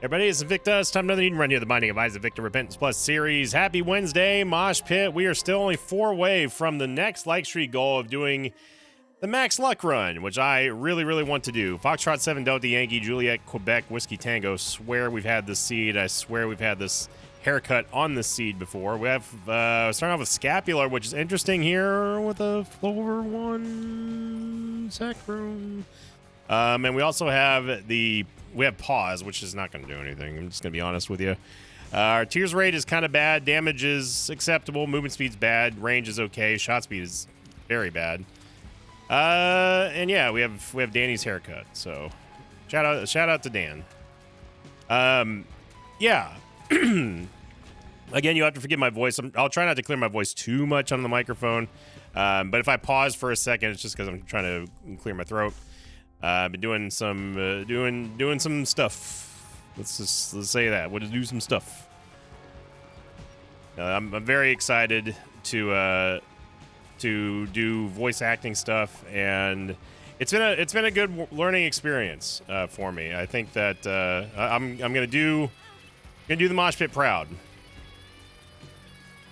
Everybody, it's Victor. It's time for another Eden Run here, the Binding of Isaac Victor Repentance Plus series. Happy Wednesday, Mosh Pit. We are still only 4 away from the next like streak goal of doing the Max Luck Run, which I really want to do. Foxtrot 7 Delta Yankee Juliet Quebec Whiskey Tango. Swear we've had this seed. I swear we've had this haircut on this seed before. We have starting off with Scapular, which is interesting here with a floor 1 sacrum. And we also have we have Pause, which is not going to do anything. I'm just going to be honest with you. Our Tears rate is kind of bad. Damage is acceptable. Movement speed's bad. Range is okay. Shot speed is very bad. And yeah, we have Danny's haircut. So shout out to Dan. Yeah. Again, you have to forgive my voice. I'll try not to clear my voice too much on the microphone. But if I pause for a second, it's just because I'm trying to clear my throat. I've been doing some doing some stuff. Let's say that. We'll just do some stuff. I'm very excited to do voice acting stuff, and it's been a good learning experience for me. I think that I'm gonna do the Mosh Pit proud.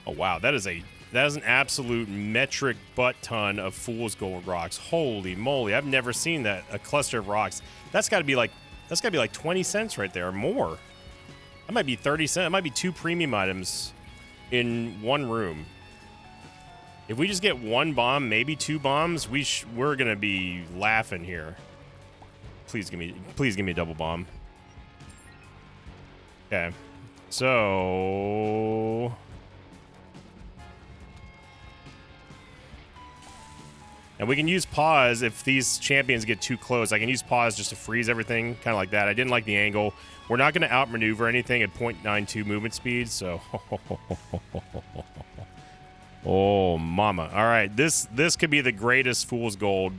Oh wow, that is an absolute metric butt ton of Fool's Gold rocks. Holy moly, I've never seen that, a cluster of rocks. That's got to be like 20 cents right there or more. That might be 30 cents. It might be 2 premium items in one room. If we just get 1 bomb, maybe 2 bombs, we're going to be laughing here. Please give me a double bomb. Okay. So and we can use pause if these champions get too close. I can use pause just to freeze everything, kind of like that. I didn't like the angle. We're not going to outmaneuver anything at 0.92 movement speed, so oh, mama. All right, this could be the greatest Fool's Gold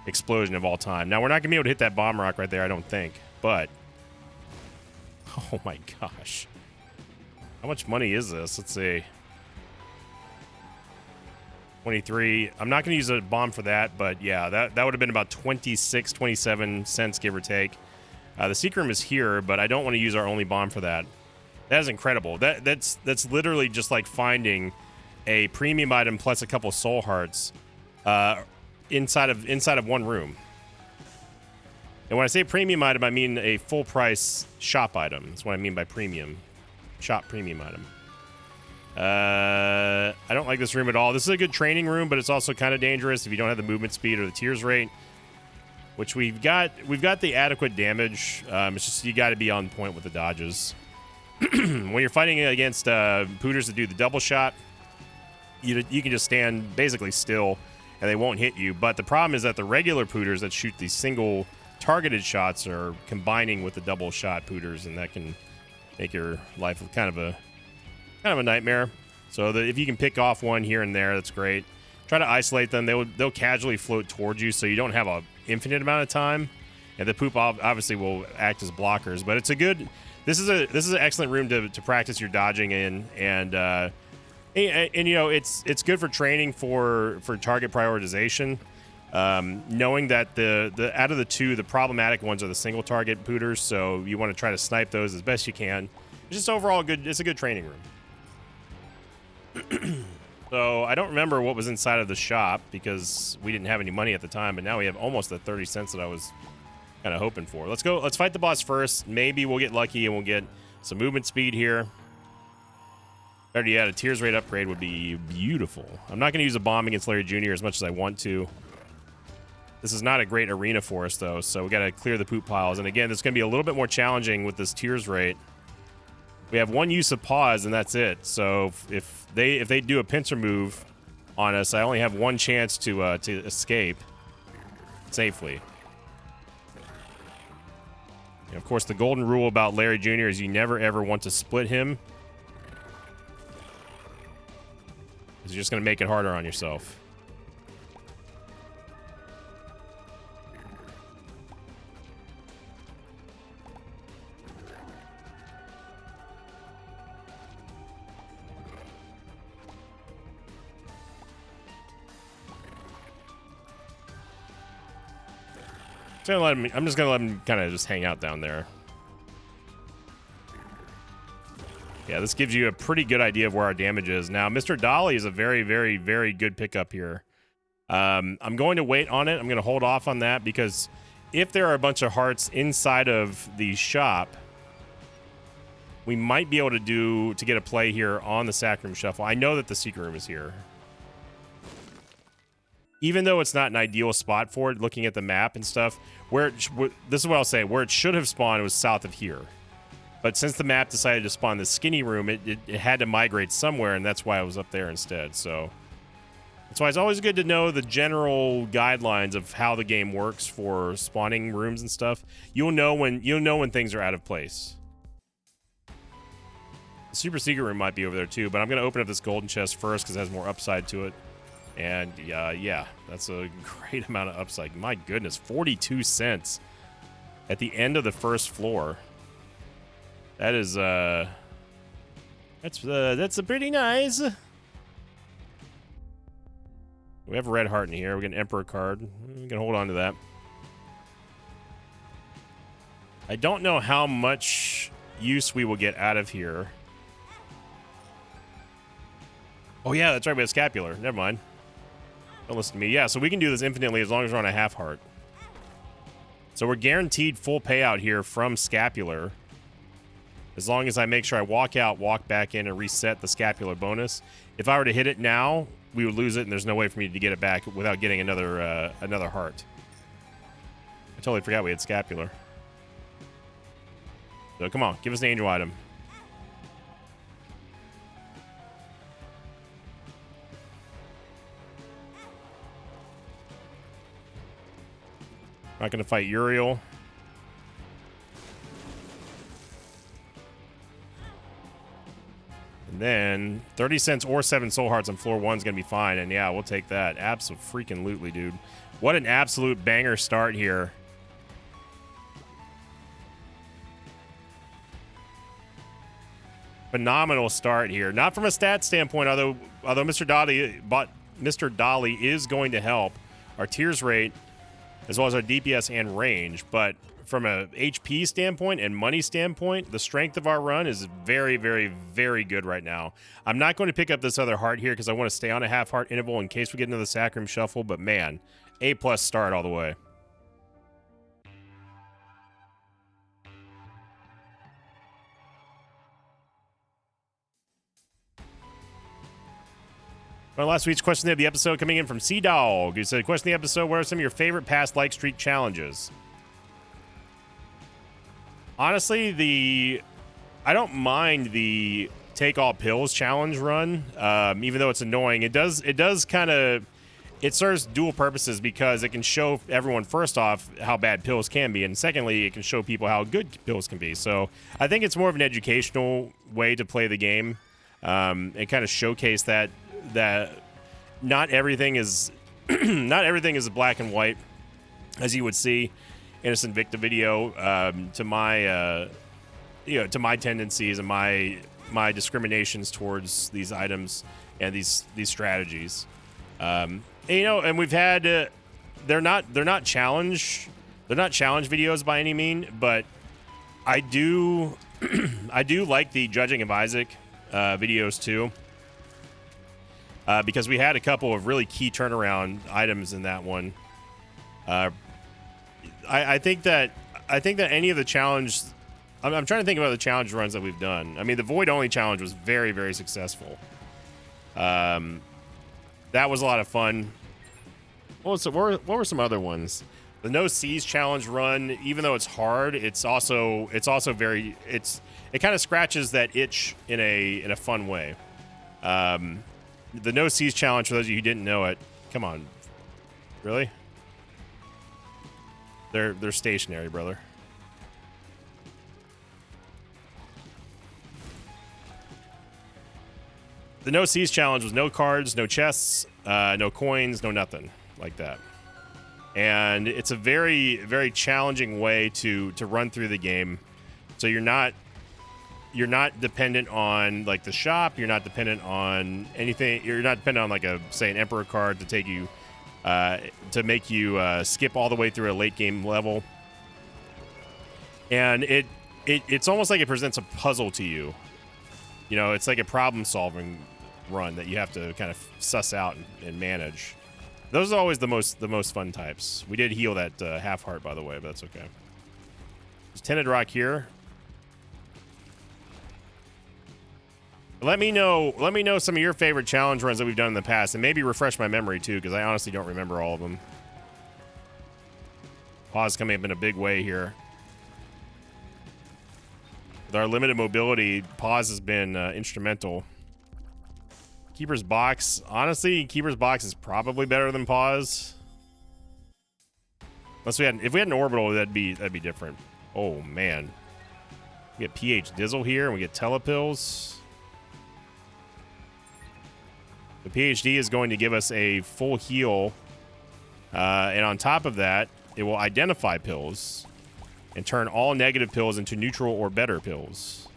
explosion of all time. Now, we're not going to be able to hit that bomb rock right there, I don't think, but oh my gosh. How much money is this? Let's see. 23. I'm not going to use a bomb for that, but yeah, that would have been about 26, 27 cents, give or take. The secret room is here, but I don't want to use our only bomb for that. That is incredible. That's literally just like finding a premium item plus a couple soul hearts inside of one room. And when I say premium item, I mean a full price shop item. That's what I mean by premium. Shop premium item. I don't like this room at all. This is a good training room, but it's also kind of dangerous if you don't have the movement speed or the tears rate, which we've got the adequate damage. It's just you got to be on point with the dodges. When you're fighting against Pooters that do the double shot, you can just stand basically still and they won't hit you. But the problem is that the regular Pooters that shoot these single targeted shots are combining with the double shot Pooters, and that can make your life kind of a nightmare. So that if you can pick off one here and there, that's great. Try to isolate them. They'll casually float towards you, so you don't have an infinite amount of time. And the poop obviously will act as blockers. But it's a good. This is an excellent room to practice your dodging in, and you know it's good for training for target prioritization. Knowing that the out of the two, the problematic ones are the single target Pooters, so you want to try to snipe those as best you can. It's just overall good. It's a good training room. So I don't remember what was inside of the shop because we didn't have any money at the time, but now we have almost the 30 cents that I was kind of hoping for. Let's go. Let's fight the boss first. Maybe we'll get lucky and we'll get some movement speed here. Already had a tears rate upgrade would be beautiful. I'm not going to use a bomb against Larry Jr. as much as I want to. This is not a great arena for us though, so we got to clear the poop piles. And again, it's going to be a little bit more challenging with this tears rate. We have one use of pause, and that's it. So if they do a pincer move on us, I only have one chance to escape safely. And of course, the golden rule about Larry Jr. is you never ever want to split him, because you're just going to make it harder on yourself. I'm just gonna let him kind of just hang out down there. Yeah, this gives you a pretty good idea of where our damage is. Now, Mr. Dolly is a very, very, very good pickup here. I'm going to wait on it. I'm going to hold off on that because if there are a bunch of hearts inside of the shop, we might be able to get a play here on the Sack Room Shuffle. I know that the Secret Room is here. Even though it's not an ideal spot for it, looking at the map and stuff, this is what I'll say, where it should have spawned was south of here. But since the map decided to spawn the Skinny Room, it had to migrate somewhere, and that's why I was up there instead. So that's why it's always good to know the general guidelines of how the game works for spawning rooms and stuff. You'll know when things are out of place. The Super Secret Room might be over there too, but I'm going to open up this golden chest first because it has more upside to it. And yeah, that's a great amount of upside. My goodness, 42 cents at the end of the first floor. That is that's a pretty nice. We have a red heart in here. We get an Emperor card. We can hold on to that. I don't know how much use we will get out of here. Oh yeah, that's right. We have Scapular. Never mind. Don't listen to me. Yeah, so we can do this infinitely as long as we're on a half heart. So we're guaranteed full payout here from Scapular. As long as I make sure I walk out, walk back in, and reset the Scapular bonus. If I were to hit it now, we would lose it, and there's no way for me to get it back without getting another heart. I totally forgot we had Scapular. So come on, give us an angel item. Not going to fight Uriel. And then 30 cents or 7 soul hearts on floor 1 is going to be fine. And yeah, we'll take that. Abso-freaking-lutely, dude. What an absolute banger start here. Phenomenal start here. Not from a stat standpoint, although Mr. Dolly is going to help our tears rate as well as our DPS and range, but from a HP standpoint and money standpoint, the strength of our run is very, very, very good right now. I'm not going to pick up this other heart here because I want to stay on a half heart interval in case we get into the Sack Room Shuffle, but man, A+ start all the way. Well, last week's question of the episode coming in from Sea-Dog, who said, question of the episode, what are some of your favorite past like streak challenges? Honestly, I don't mind the take all pills challenge run, even though it's annoying. It does kind of, it serves dual purposes because it can show everyone, first off, how bad pills can be, and secondly, it can show people how good pills can be. So I think it's more of an educational way to play the game, and kind of showcase that not everything is black and white, as you would see Innocent Victa video, to my tendencies and my discriminations towards these items and these strategies. And we've had they're not challenge videos by any mean, but I do like the Judging of Isaac videos too. Because we had a couple of really key turnaround items in that one. I think that any of the challenge, I'm trying to think about the challenge runs that we've done. I mean, the Void Only challenge was very, very successful. That was a lot of fun. What were some other ones? The No Seas challenge run, even though it's hard, it kind of scratches that itch in a fun way. The No Seas challenge, for those of you who didn't know it, come on, really? They're stationary, brother. The No Seas challenge was no cards, no chests, no coins, no nothing like that. And it's a very, very challenging way to run through the game. So you're not dependent on like the shop. You're not dependent on anything. You're not dependent on like an Emperor card to take you to make you skip all the way through a late game level. And it's almost like it presents a puzzle to you. You know, it's like a problem-solving run that you have to kind of suss out and manage. Those are always the most fun types. We did heal that half heart, by the way, but that's okay. There's Tinted Rock here. Let me know some of your favorite challenge runs that we've done in the past, and maybe refresh my memory too, because I honestly don't remember all of them. Pause coming up in a big way here. With our limited mobility, Pause has been instrumental. Keeper's Box. Honestly, Keeper's Box is probably better than Pause. Unless if we had an orbital, that'd be different. Oh man. We get PH Dizzle here, and we get Telepills. The PhD is going to give us a full heal. And on top of that, it will identify pills and turn all negative pills into neutral or better pills.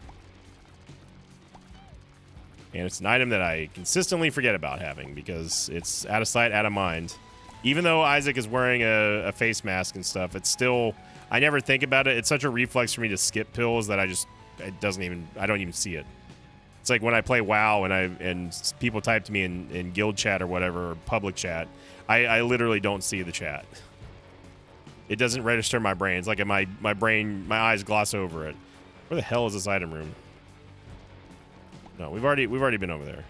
And it's an item that I consistently forget about having because it's out of sight, out of mind. Even though Isaac is wearing a face mask and stuff, it's still, I never think about it. It's such a reflex for me to skip pills that I don't even see it. It's like when I play WoW and people type to me in guild chat or whatever, or public chat, I literally don't see the chat. It doesn't register in my brain. It's like my eyes gloss over it. Where the hell is this item room? No, we've already been over there.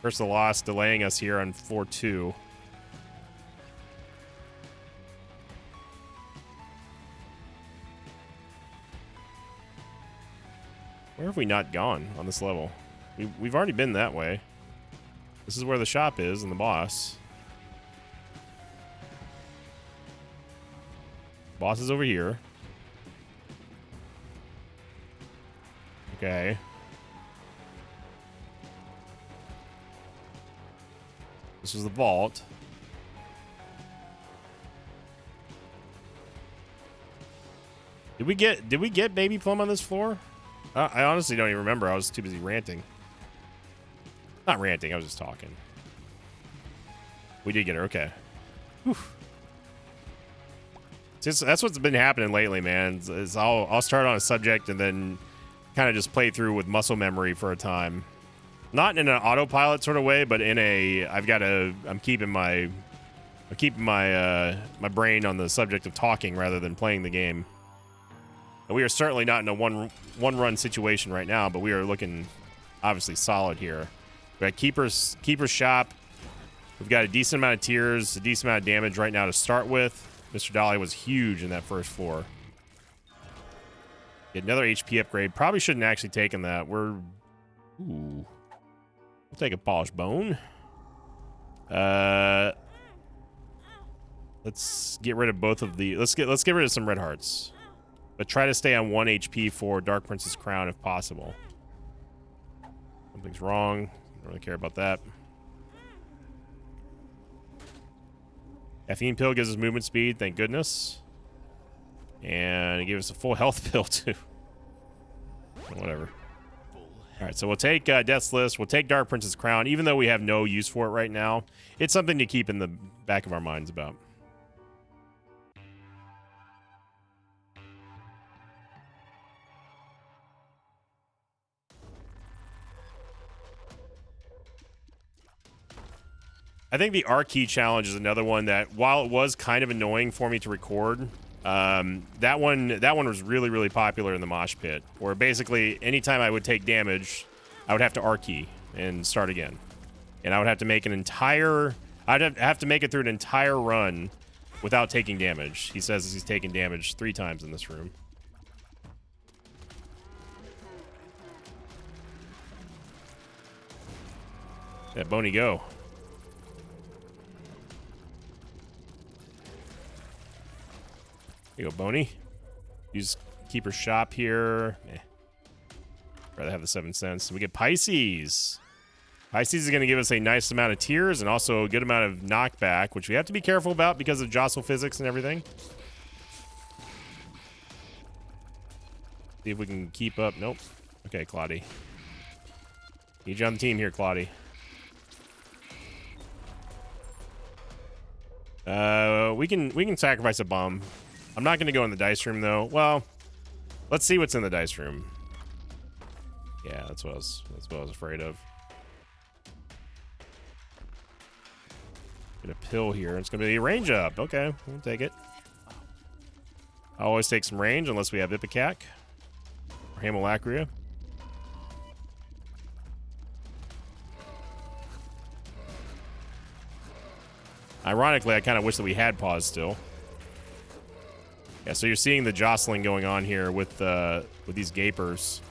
Curse of the Lost delaying us here on floor 2. Where have we not gone on this level? We've already been that way. This is where the shop is and the boss. Boss is over here. Okay. This is the vault. Did we get Baby Plum on this floor? I honestly don't even remember. I was too busy ranting. Not ranting, I was just talking. We did get her, okay. Whew. That's what's been happening lately, man. Is I'll start on a subject and then kind of just play through with muscle memory for a time. Not in an autopilot sort of way, but in a I'm keeping my brain on the subject of talking rather than playing the game. And we are certainly not in a one run situation right now, but we are looking obviously solid here. We got Keeper's Shop. We've got a decent amount of tiers, a decent amount of damage right now to start with. Mr. Dolly was huge in that first floor. Get another HP upgrade. Probably shouldn't actually taken that. We'll take a polished bone. Let's get rid of both of the. Let's get rid of some red hearts. But try to stay on 1 HP for Dark Prince's Crown if possible. Something's wrong. Don't really care about that. Caffeine pill gives us movement speed, thank goodness. And it gave us a full health pill too. Whatever. Alright, so we'll take Death's List. We'll take Dark Prince's Crown, even though we have no use for it right now. It's something to keep in the back of our minds about. I think the R-Key challenge is another one that, while it was kind of annoying for me to record, that one was really, really popular in the mosh pit, where basically anytime I would take damage, I would have to R-Key and start again. And I would have to make I'd have to make it through an entire run without taking damage. He says he's taken damage 3 times in this room. Yeah, Boney, go. Here you go, Boney. Use Keeper's Shop here. Rather have the 7 cents. We get Pisces. Pisces is going to give us a nice amount of tiers and also a good amount of knockback, which we have to be careful about because of jostle physics and everything. See if we can keep up. Nope. Okay, Claudie. Need you on the team here, Claudie. We can sacrifice a bomb. I'm not going to go in the dice room, though. Well, let's see what's in the dice room. Yeah, that's what I was afraid of. Get a pill here. It's gonna be a range up. Okay, we'll take it. I always take some range unless we have Ipecac or Hamilacria. Ironically, I kind of wish that we had pause still. Yeah, so you're seeing the jostling going on here with these gapers.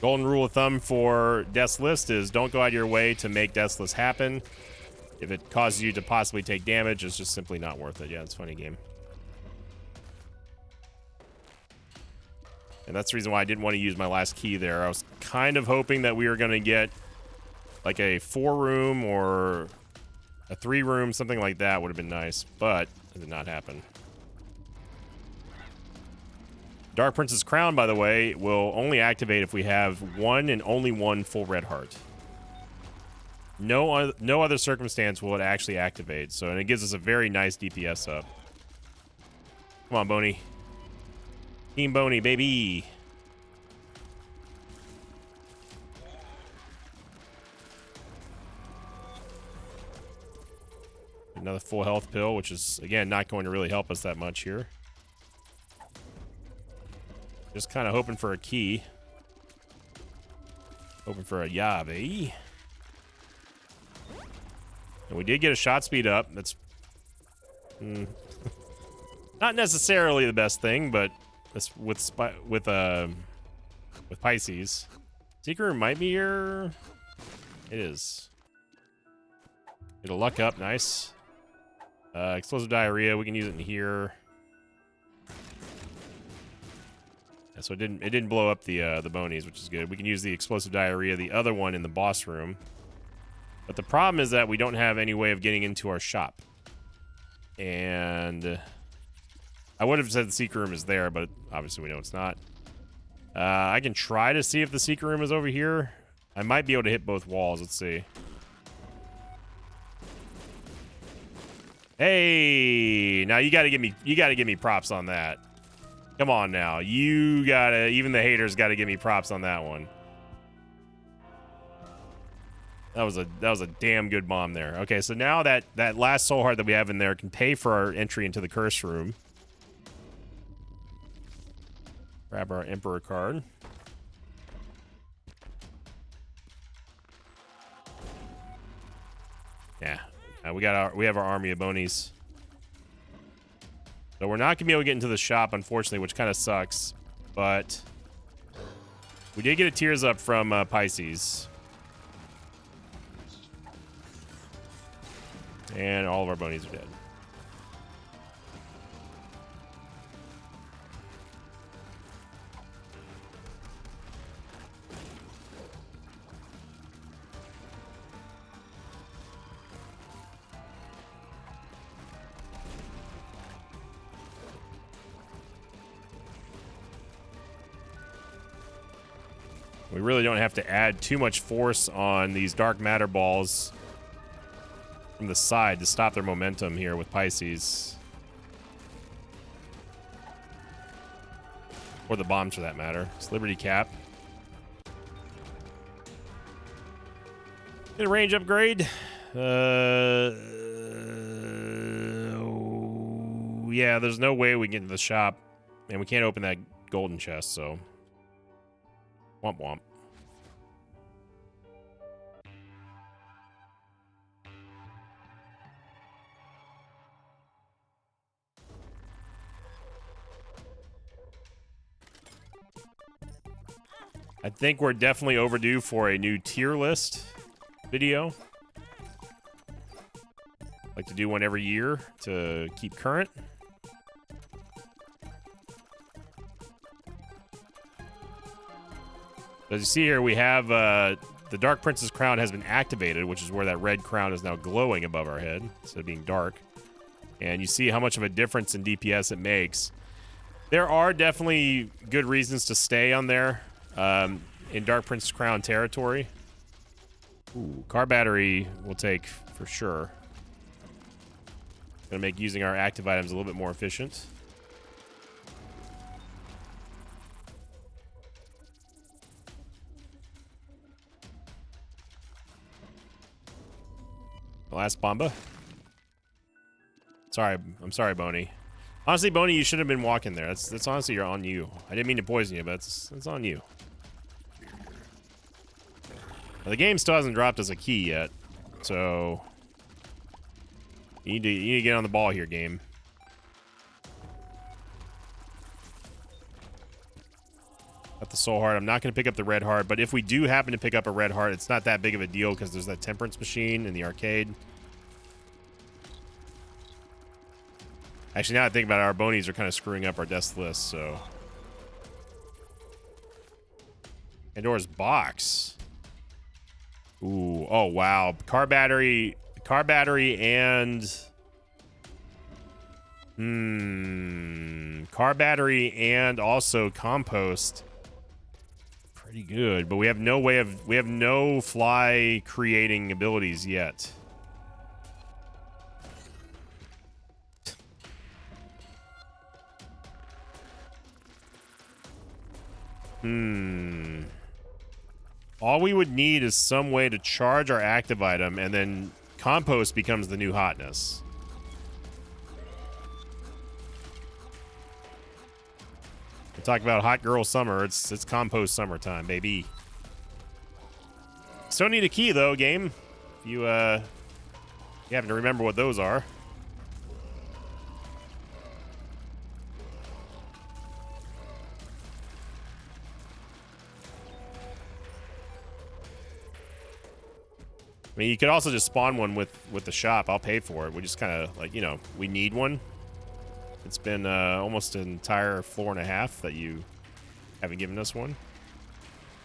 Golden rule of thumb for Death's List is don't go out of your way to make Death's List happen. If it causes you to possibly take damage, it's just simply not worth it. Yeah, it's a funny game. And that's the reason why I didn't want to use my last key there. I was kind of hoping that we were going to get like a 4-room or a 3-room, something like that would have been nice, but it did not happen. Dark Prince's Crown, by the way, will only activate if we have one and only one full red heart. No other circumstance will it actually activate. So, and it gives us a very nice DPS up. Come on, Boney. Team Boney, baby. Another full health pill, which is, again, not going to really help us that much here. Just kind of hoping for a key. Hoping for a Yave. And we did get a shot speed up. That's not necessarily the best thing, but that's with Pisces. Secret Room might be here. It is. Get a luck up, nice. Explosive diarrhea, we can use it in here. Yeah, so it didn't blow up the bonies, which is good. We can use the explosive diarrhea, the other one in the boss room. But the problem is that we don't have any way of getting into our shop. And I would have said the secret room is there, but obviously we know it's not. I can try to see if the secret room is over here. I might be able to hit both walls. Let's see. Hey, now you gotta give me props on that. Come on now. Even the haters gotta give me props on that one. That was a damn good bomb there. Okay, so now that last soul heart that we have in there can pay for our entry into the curse room. Grab our Emperor card. Yeah. We have our army of bonies. So we're not gonna be able to get into the shop, unfortunately, which kind of sucks. But we did get a tears up from Pisces. And all of our bonies are dead. We really don't have to add too much force on these dark matter balls from the side to stop their momentum here with Pisces. Or the bombs for that matter. It's Liberty Cap. Get a range upgrade. Yeah, there's no way we can get into the shop. And we can't open that golden chest, so. Womp womp. I think we're definitely overdue for a new tier list video. Like to do one every year to keep current. As you see here, we have the Dark Prince's Crown has been activated, which is where that red crown is now glowing above our head instead of being dark. And you see how much of a difference in DPS it makes. There are definitely good reasons to stay on there in Dark Prince's Crown territory. Ooh, car battery we'll take for sure. Gonna make using our active items a little bit more efficient. Last Bomba. Sorry, I'm sorry, Boney. Honestly, Boney, you should have been walking there. That's honestly on you. I didn't mean to poison you, but it's on you. Now, the game still hasn't dropped us a key yet, so you need to get on the ball here, game. Got the soul heart. I'm not going to pick up the red heart, but if we do happen to pick up a red heart, it's not that big of a deal because there's that temperance machine in the arcade. Actually, now that I think about it, our bonies are kind of screwing up our death list, so. Pandora's box. Ooh, oh wow. Car battery and car battery and also compost. Pretty good, but we have no fly creating abilities yet. All we would need is some way to charge our active item, and then compost becomes the new hotness. We talk about hot girl summer. It's compost summertime, baby. Still need a key though, game. You happen to remember what those are. I mean, you could also just spawn one with the shop. I'll pay for it. We just kind of, like, you know, we need one. It's been almost an entire floor and a half that you haven't given us one.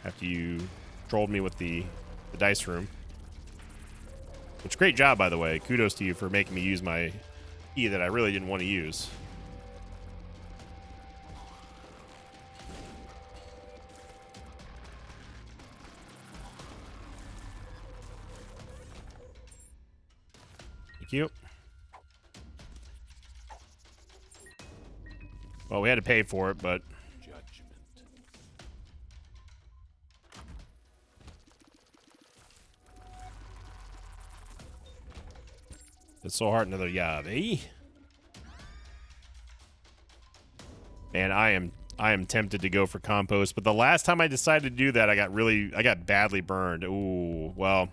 After you trolled me with the dice room. Which, great job, by the way. Kudos to you for making me use my key that I really didn't want to use. Thank you. Well, we had to pay for it, but judgment. It's so hard. Another Yave. Man, I am tempted to go for compost, but the last time I decided to do that, I got badly burned. Ooh, well.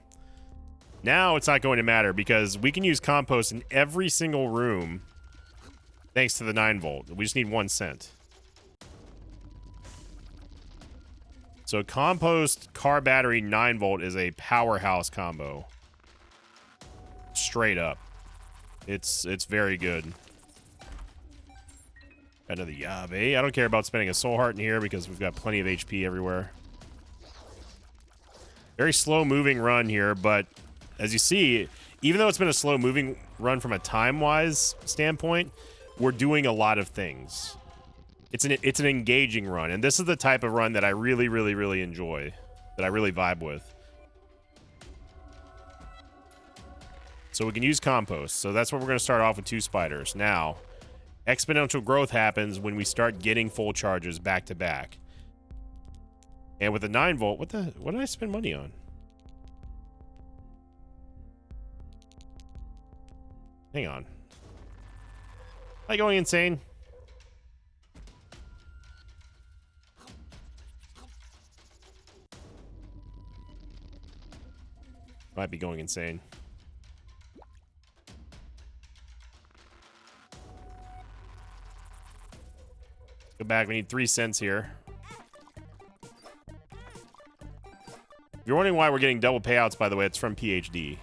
Now it's not going to matter because we can use compost in every single room thanks to the 9-volt. We just need 1 cent. So compost, car battery, 9-volt is a powerhouse combo. Straight up. It's very good. Another Yave. I don't care about spending a soul heart in here because we've got plenty of HP everywhere. Very slow moving run here, but as you see, even though it's been a slow moving run from a time-wise standpoint, we're doing a lot of things. It's an engaging run, and this is the type of run that I really, really, really enjoy, that I really vibe with. So we can use compost. So that's what we're going to start off with 2 spiders. Now, exponential growth happens when we start getting full charges back to back. And with the 9-volt, what did I spend money on? Hang on. Am I going insane? Might be going insane. Go back. We need 3 cents here. If you're wondering why we're getting double payouts, by the way, it's from PhD.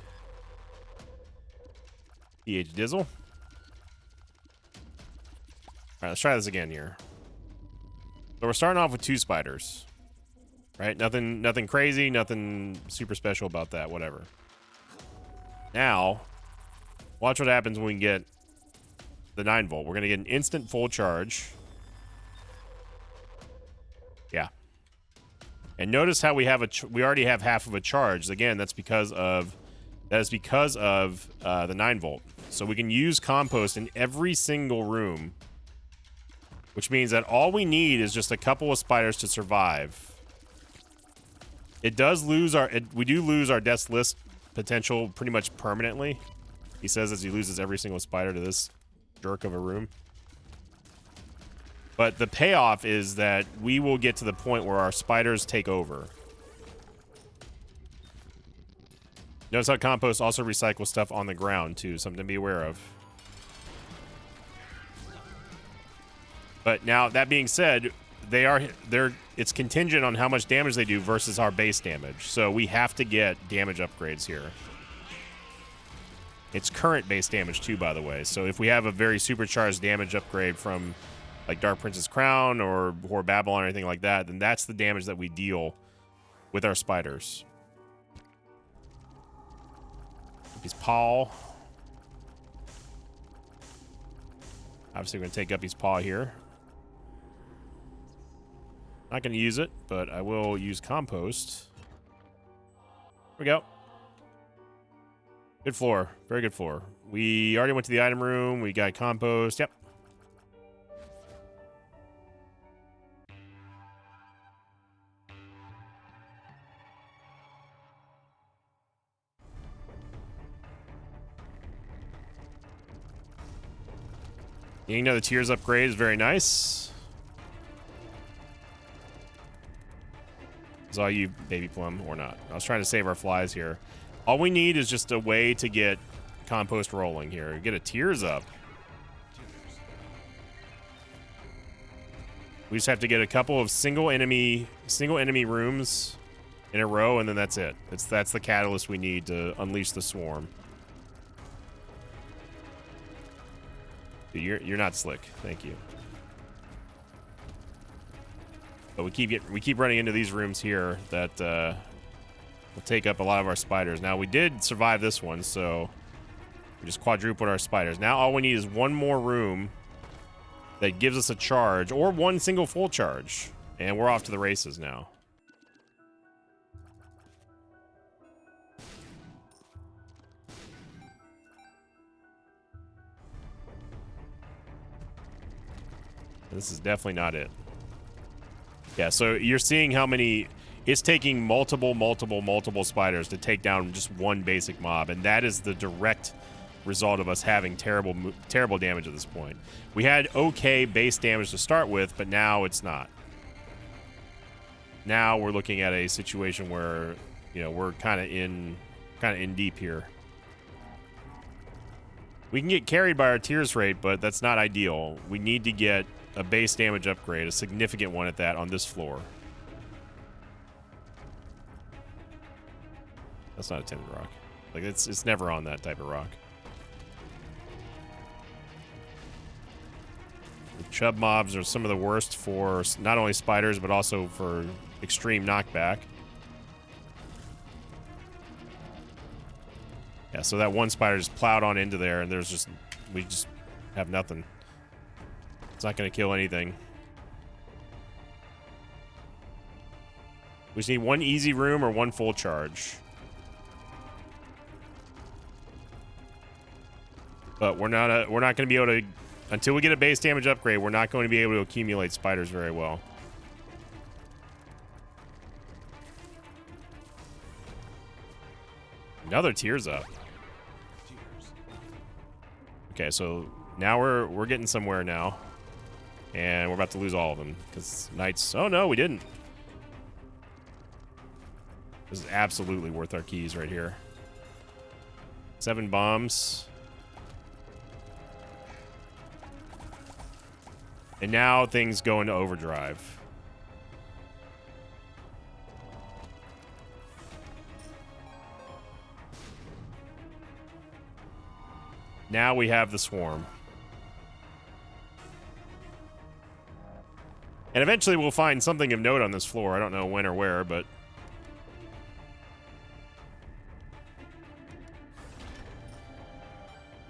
PH Dizzle. All right, let's try this again here. So we're starting off with 2 spiders. Right? Nothing crazy, nothing super special about that, whatever. Now, watch what happens when we get the 9-volt. We're going to get an instant full charge. Yeah. And notice how we have we already have half of a charge. Again, that's because of That is because of the 9-volt. So we can use compost in every single room, which means that all we need is just a couple of spiders to survive. It does lose we do lose our death list potential pretty much permanently. He says as he loses every single spider to this jerk of a room. But the payoff is that we will get to the point where our spiders take over. Notice how compost also recycles stuff on the ground too, something to be aware of. But now, that being said, it's contingent on how much damage they do versus our base damage. So we have to get damage upgrades here. It's current base damage too, by the way. So if we have a very supercharged damage upgrade from like Dark Prince's Crown or Whore Babylon or anything like that, then that's the damage that we deal with our spiders. Guppy's Paw. Obviously, we're going to take Guppy's Paw here. Not going to use it, but I will use compost. Here we go. Good floor. Very good floor. We already went to the item room. We got compost. Yep. Getting another tiers upgrade is very nice. Is all you, Baby Plum, or not? I was trying to save our flies here. All we need is just a way to get compost rolling here. Get a tiers up. We just have to get a couple of single enemy rooms in a row, and then that's it. That's the catalyst we need to unleash the swarm. Dude, you're not slick. Thank you. But we keep running into these rooms here that will take up a lot of our spiders. Now we did survive this one, so we just quadrupled our spiders. Now all we need is one more room that gives us a charge, or one single full charge, and we're off to the races now. This is definitely not it. Yeah, so you're seeing how many... It's taking multiple spiders to take down just one basic mob, and that is the direct result of us having terrible damage at this point. We had okay base damage to start with, but now it's not. Now we're looking at a situation where, you know, we're kind of in deep here. We can get carried by our tiers rate, but that's not ideal. We need to get a base damage upgrade, a significant one at that, on this floor. That's not a tinted rock. Like, it's never on that type of rock. The chub mobs are some of the worst for not only spiders, but also for extreme knockback. Yeah, so that one spider just plowed on into there, and we just have nothing. It's not going to kill anything. We just need one easy room or one full charge. But we're not going to be able to, until we get a base damage upgrade, we're not going to be able to accumulate spiders very well. Another tiers up. Okay, so now we're getting somewhere now. And we're about to lose all of them because knights... Oh, no, we didn't. This is absolutely worth our keys right here. 7 bombs. And now things go into overdrive. Now we have the swarm. And eventually we'll find something of note on this floor. I don't know when or where, but...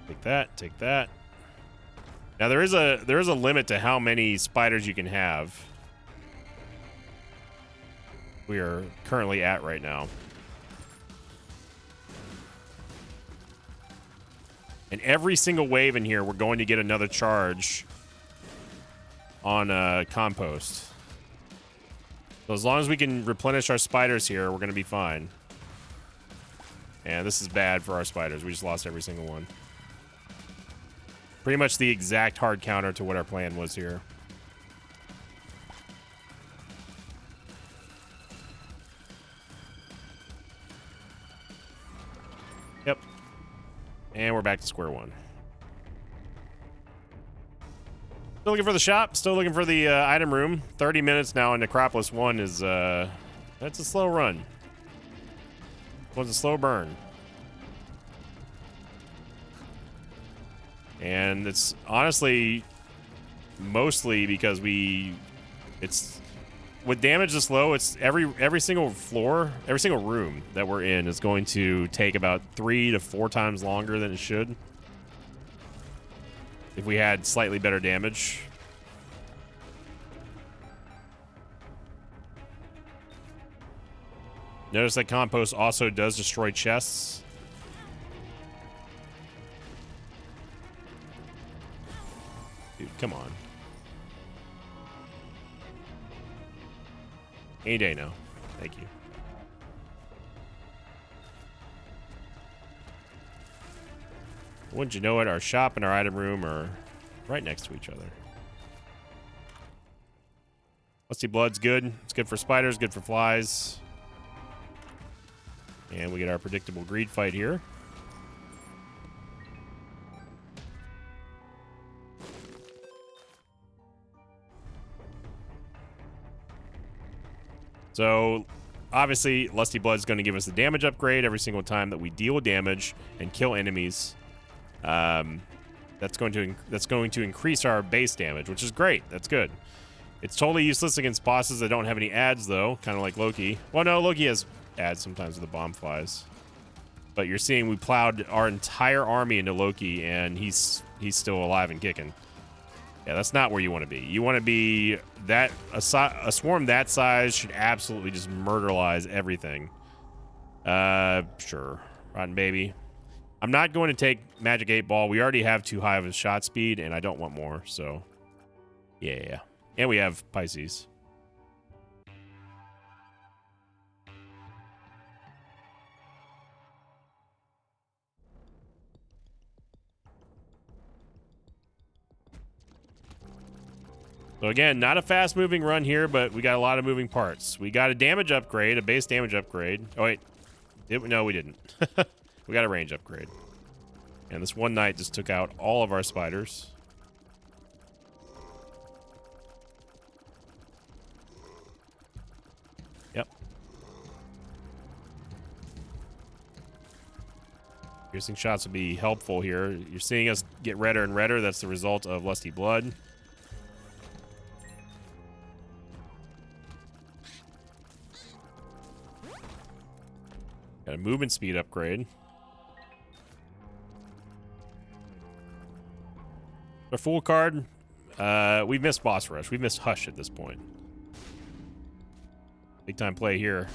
Take that, take that. Now there is a limit to how many spiders you can have. We are currently at right now. And every single wave in here, we're going to get another charge on compost. So as long as we can replenish our spiders here, we're going to be fine. And this is bad for our spiders. We just lost every single one. Pretty much the exact hard counter to what our plan was here. Yep. And we're back to square one. Still looking for the shop. Still looking for the item room. 30 minutes now in Necropolis 1 is... that's a slow run. It was a slow burn. And it's honestly mostly because it's with damage this low, it's every single floor, every single room that we're in is going to take about 3 to 4 times longer than it should if we had slightly better damage. Notice that compost also does destroy chests. Dude, come on. Any day now. Thank you. Wouldn't you know it, our shop and our item room are right next to each other. Lusty Blood's good. It's good for spiders, good for flies. And we get our predictable greed fight here. So, obviously, Lusty Blood's going to give us the damage upgrade every single time that we deal damage and kill enemies. That's going to increase our base damage, which is great. That's good. It's totally useless against bosses that don't have any ads, though, kind of like Loki. Well, no, Loki has ads sometimes with the bomb flies. But you're seeing we plowed our entire army into Loki, and he's still alive and kicking. Yeah, that's not where you want to be. You want to be that a swarm that size should absolutely just murderize everything. Sure, Rotten Baby. I'm not going to take Magic 8 Ball. We already have too high of a shot speed, and I don't want more. So, yeah, and we have Pisces. So again, not a fast-moving run here, but we got a lot of moving parts. We got a damage upgrade, a base damage upgrade. Oh, wait. No, we didn't. We got a range upgrade. And this one knight just took out all of our spiders. Yep. Piercing shots would be helpful here. You're seeing us get redder and redder. That's the result of Lusty Blood. Got a movement speed upgrade. Our full card, we've missed Boss Rush. We've missed Hush at this point. Big time play here.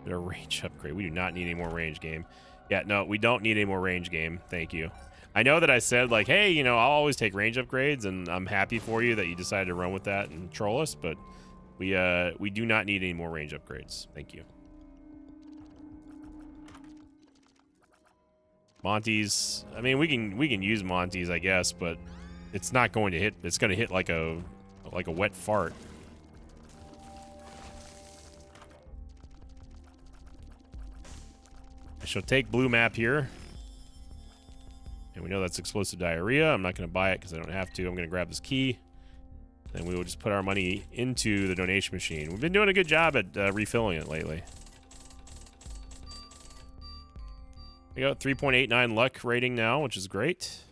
Get a range upgrade. We do not need any more range game. Yeah, no, we don't need any more range game. Thank you. I know that I said, like, hey, you know, I'll always take range upgrades, and I'm happy for you that you decided to run with that and troll us, but we do not need any more range upgrades. Thank you. Monty's, I mean, we can use Monty's, I guess, but it's not going to hit. It's going to hit like a wet fart. I shall take blue map here. And we know that's explosive diarrhea. I'm not going to buy it because I don't have to. I'm going to grab this key. Then we will just put our money into the donation machine. We've been doing a good job at refilling it lately. We got 3.89 luck rating now, which is great.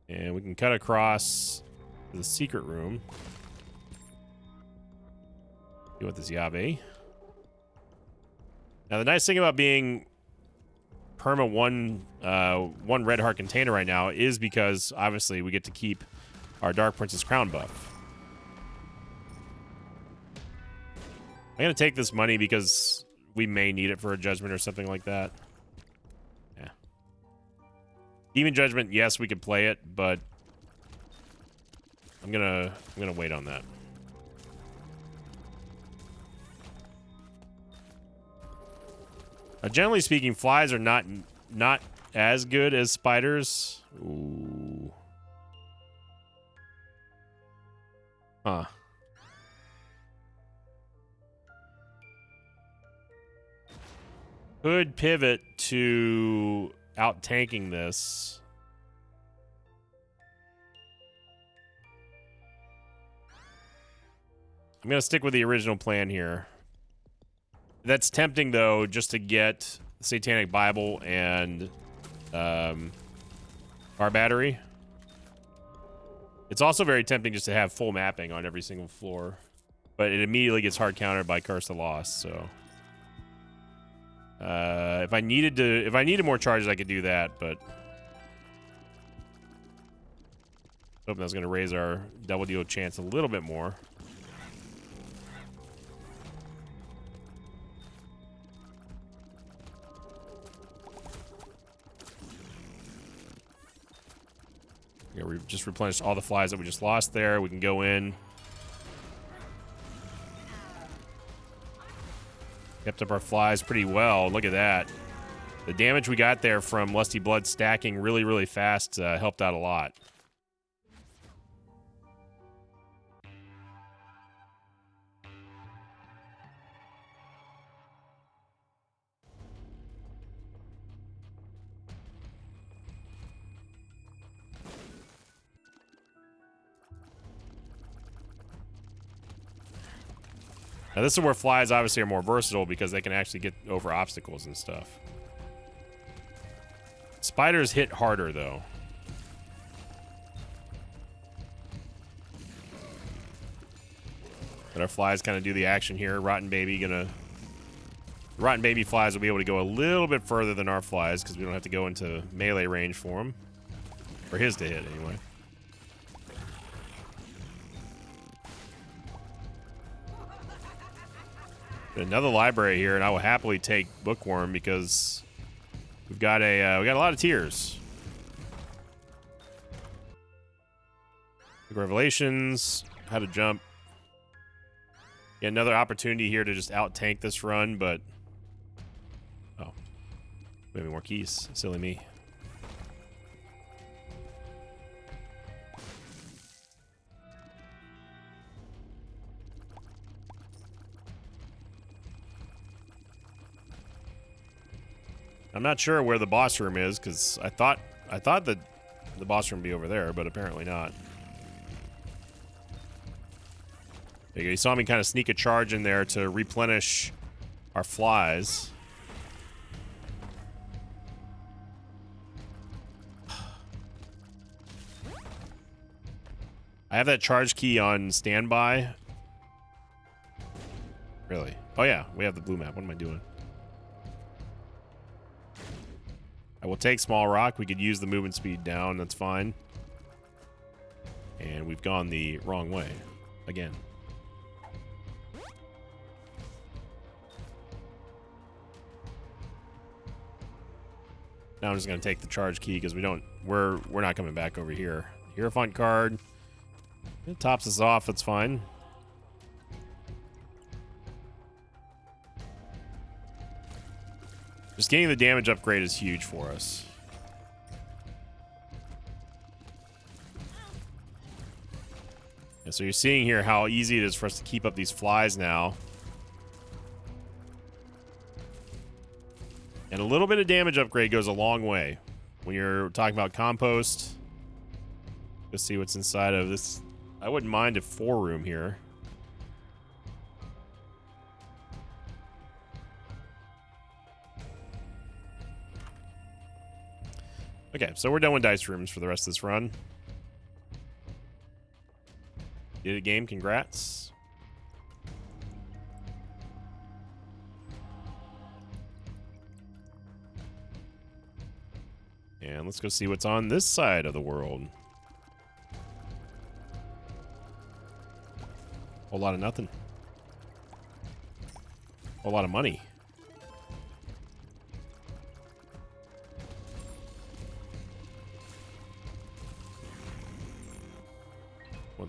And we can cut across to the secret room. Deal with this Yabe. Now, the nice thing about being perma one red heart container right now is because, obviously, we get to keep our Dark Princess crown buff. I'm going to take this money because we may need it for a judgment or something like that. Yeah. Demon Judgment, yes, we could play it, but I'm gonna wait on that. Generally speaking, flies are not as good as spiders. Ooh. Huh. Could pivot to out tanking this. I'm gonna stick with the original plan here. That's tempting though, just to get Satanic Bible and our battery. It's also very tempting just to have full mapping on every single floor, but it immediately gets hard countered by Curse of Lost. So if I needed more charges, I could do that, but hoping that's going to raise our double deal chance a little bit more. Yeah, we just replenished all the flies that we just lost there. We can go in. Kept up our flies pretty well. Look at that. The damage we got there from Lusty Blood stacking really, really fast helped out a lot. Now, this is where flies obviously are more versatile because they can actually get over obstacles and stuff. Spiders hit harder, though. But our flies kind of do the action here. Rotten Baby flies will be able to go a little bit further than our flies because we don't have to go into melee range for them. For his to hit, anyway. Another library here, and I will happily take Bookworm because we got a lot of tiers. Revelations, how to jump. Yeah, another opportunity here to just out tank this run, but maybe more keys. Silly me. I'm not sure where the boss room is because I thought that the boss room would be over there, but apparently not. There you go. You saw me kind of sneak a charge in there to replenish our flies. I have that charge key on standby. Really? Oh yeah, we have the blue map. What am I doing? I will take Small Rock. We could use the movement speed down. That's fine. And we've gone the wrong way again. Now I'm just going to take the charge key because we're not coming back over here. Hierophant card. It tops us off. That's fine. Just getting the damage upgrade is huge for us. Yeah, so you're seeing here how easy it is for us to keep up these flies now. And a little bit of damage upgrade goes a long way. When you're talking about compost, let's see what's inside of this. I wouldn't mind a 4-room here. Okay, so we're done with dice rooms for the rest of this run. Did a game, congrats. And let's go see what's on this side of the world. Whole lot of nothing. Whole lot of money.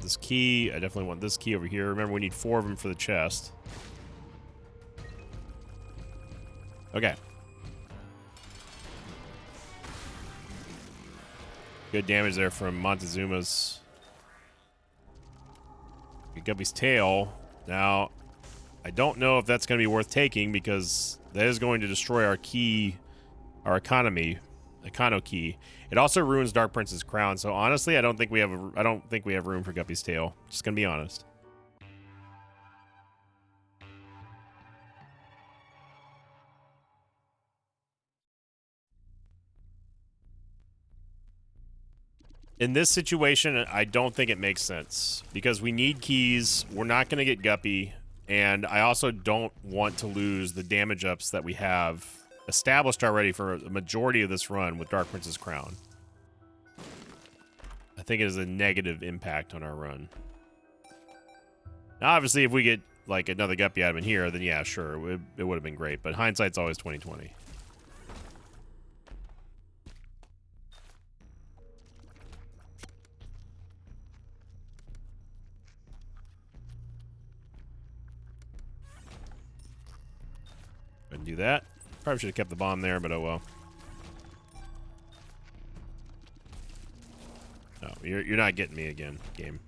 this key. I definitely want this key over here. Remember, we need 4 of them for the chest. Okay. Good damage there from Montezuma's. Guppy's tail. Now, I don't know if that's going to be worth taking because that is going to destroy our key, our economy key. It also ruins Dark Prince's crown. So honestly, I don't think we have room for Guppy's tail. Just gonna be honest. In this situation, I don't think it makes sense because we need keys. We're not going to get Guppy, and I also don't want to lose the damage ups that we have established already for a majority of this run with Dark Prince's crown. I think it is a negative impact on our run. Now, obviously, if we get like another Guppy item in here, then yeah, sure, it would have been great. But hindsight's always 20/20. Do that. Probably should have kept the bomb there, but oh well. No, you're not getting me again, game.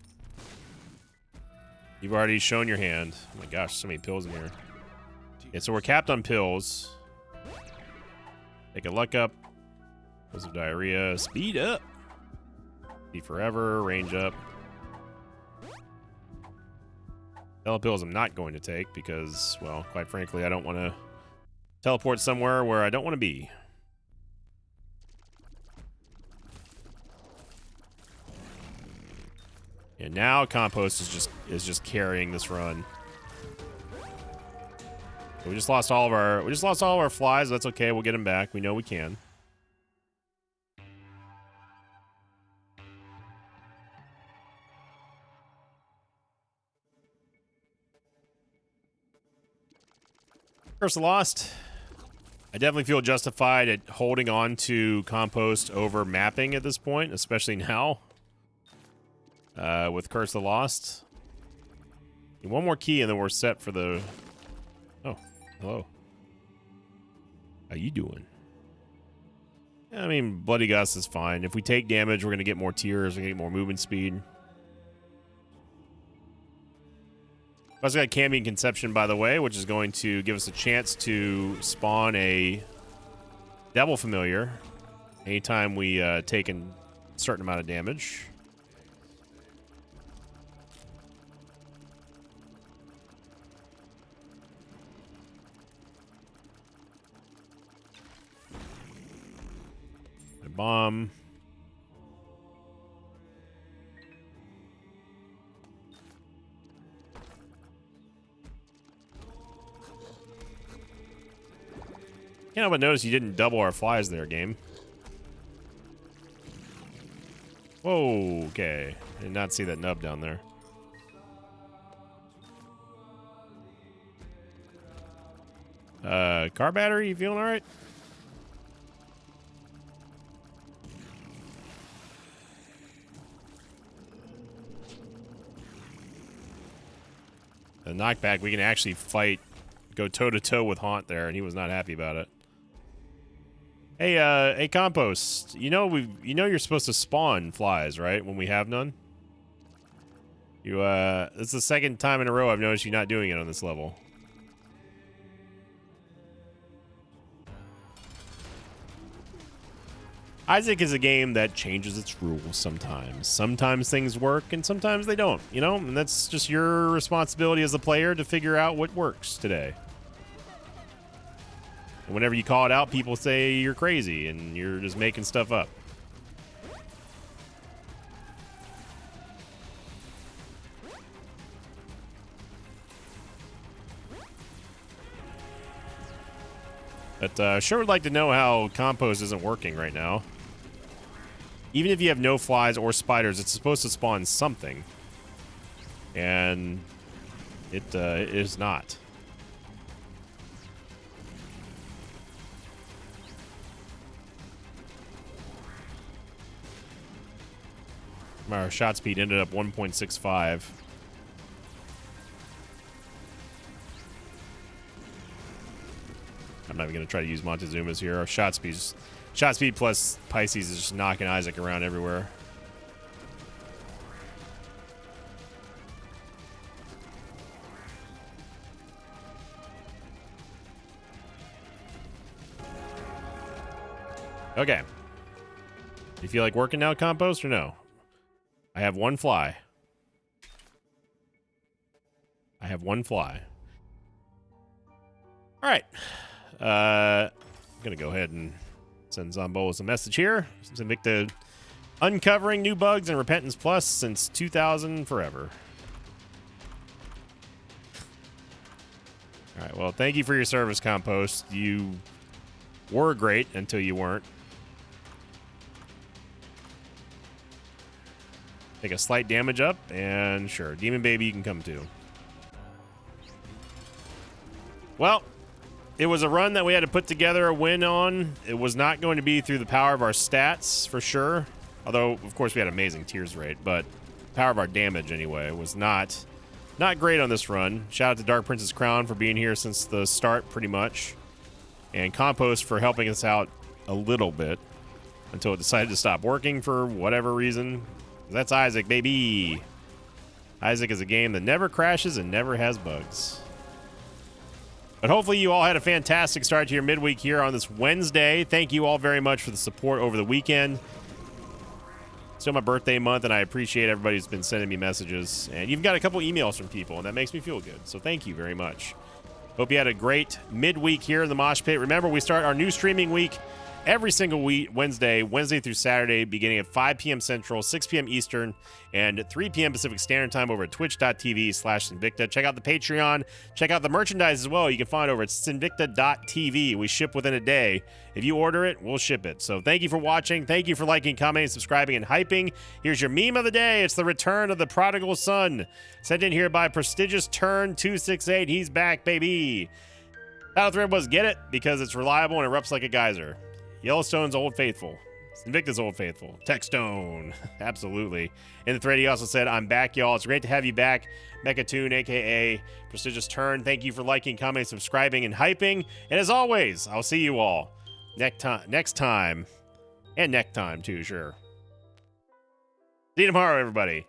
You've already shown your hand. Oh my gosh, so many pills in here. Yeah, so we're capped on pills. Take a luck up. Pills of diarrhea. Speed up. Be forever. Range up. Pills I'm not going to take because, well, quite frankly, I don't want to teleport somewhere where I don't want to be. And now Compost is just carrying this run. We just lost all of our flies. That's okay. We'll get them back. We know we can. Curse of the Lost. I definitely feel justified at holding on to Compost over mapping at this point, especially now. With Curse of the Lost. One more key and then we're set for the... Oh, hello. How you doing? I mean, Bloody Gust is fine. If we take damage, we're going to get more tears. We're going to get more movement speed. We also got Cambion Conception, by the way, which is going to give us a chance to spawn a Devil Familiar anytime we take a certain amount of damage. A bomb. Can't help but notice you didn't double our flies there, game. Whoa, okay. I did not see that nub down there. Car battery, you feeling alright? The knockback, we can actually fight, go toe-to-toe with Haunt there, and he was not happy about it. Hey, hey, Compost. You know you're supposed to spawn flies, right? When we have none. You, this is the second time in a row I've noticed you not doing it on this level. Isaac is a game that changes its rules sometimes. Sometimes things work and sometimes they don't, you know? And that's just your responsibility as a player to figure out what works today. And whenever you call it out, people say you're crazy and you're just making stuff up. But sure would like to know how Compost isn't working right now. Even if you have no flies or spiders, it's supposed to spawn something. And it is not. Our shot speed ended up 1.65. I'm not even going to try to use Montezuma's here. Our shot speed plus Pisces is just knocking Isaac around everywhere. Okay. You feel like working now, Compost, or no? I have one fly. I have one fly. All right. I'm going to go ahead and send Zombolos a message here. Invicta uncovering new bugs in Repentance Plus since 2000 forever. All right. Well, thank you for your service, Compost. You were great until you weren't. Take a slight damage up, and sure, Demon Baby, you can come too. Well, it was a run that we had to put together a win on. It was not going to be through the power of our stats, for sure. Although, of course, we had amazing tears rate, but power of our damage, anyway, was not great on this run. Shout out to Dark Princess Crown for being here since the start, pretty much. And Compost for helping us out a little bit until it decided to stop working for whatever reason. That's Isaac, baby. Isaac is a game that never crashes and never has bugs. But hopefully you all had a fantastic start to your midweek here on this Wednesday. Thank you all very much for the support over the weekend. Still my birthday month, and I appreciate everybody who's been sending me messages. And you've got a couple emails from people, and that makes me feel good. So thank you very much. Hope you had a great midweek here in the Mosh Pit. Remember, we start our new streaming week every single week, Wednesday through Saturday, beginning at 5 p.m. Central, 6 p.m. Eastern, and 3 p.m. Pacific Standard Time over at twitch.tv/Sinvicta. Check out the Patreon. Check out the merchandise as well. You can find over at Sinvicta.tv. We ship within a day. If you order it, we'll ship it. So thank you for watching. Thank you for liking, commenting, subscribing, and hyping. Here's your meme of the day. It's the return of the prodigal son. Sent in here by Prestigious Turn 268. He's back, baby. Battle thread was get it because it's reliable and erupts like a geyser. Yellowstone's Old Faithful. Invicta's Old Faithful. Techstone. Absolutely. In the thread, he also said, I'm back, y'all. It's great to have you back. Mechatoon, a.k.a. Prestigious Turn. Thank you for liking, commenting, subscribing, and hyping. And as always, I'll see you all next time. And next time, too, sure. See you tomorrow, everybody.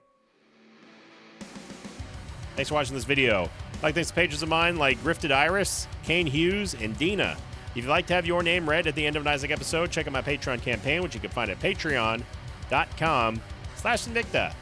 Thanks for watching this video. Like thanks to patrons of mine like Grifted Iris, Kane Hughes, and Dina. If you'd like to have your name read at the end of an Isaac episode, check out my Patreon campaign, which you can find at patreon.com/Sinvicta.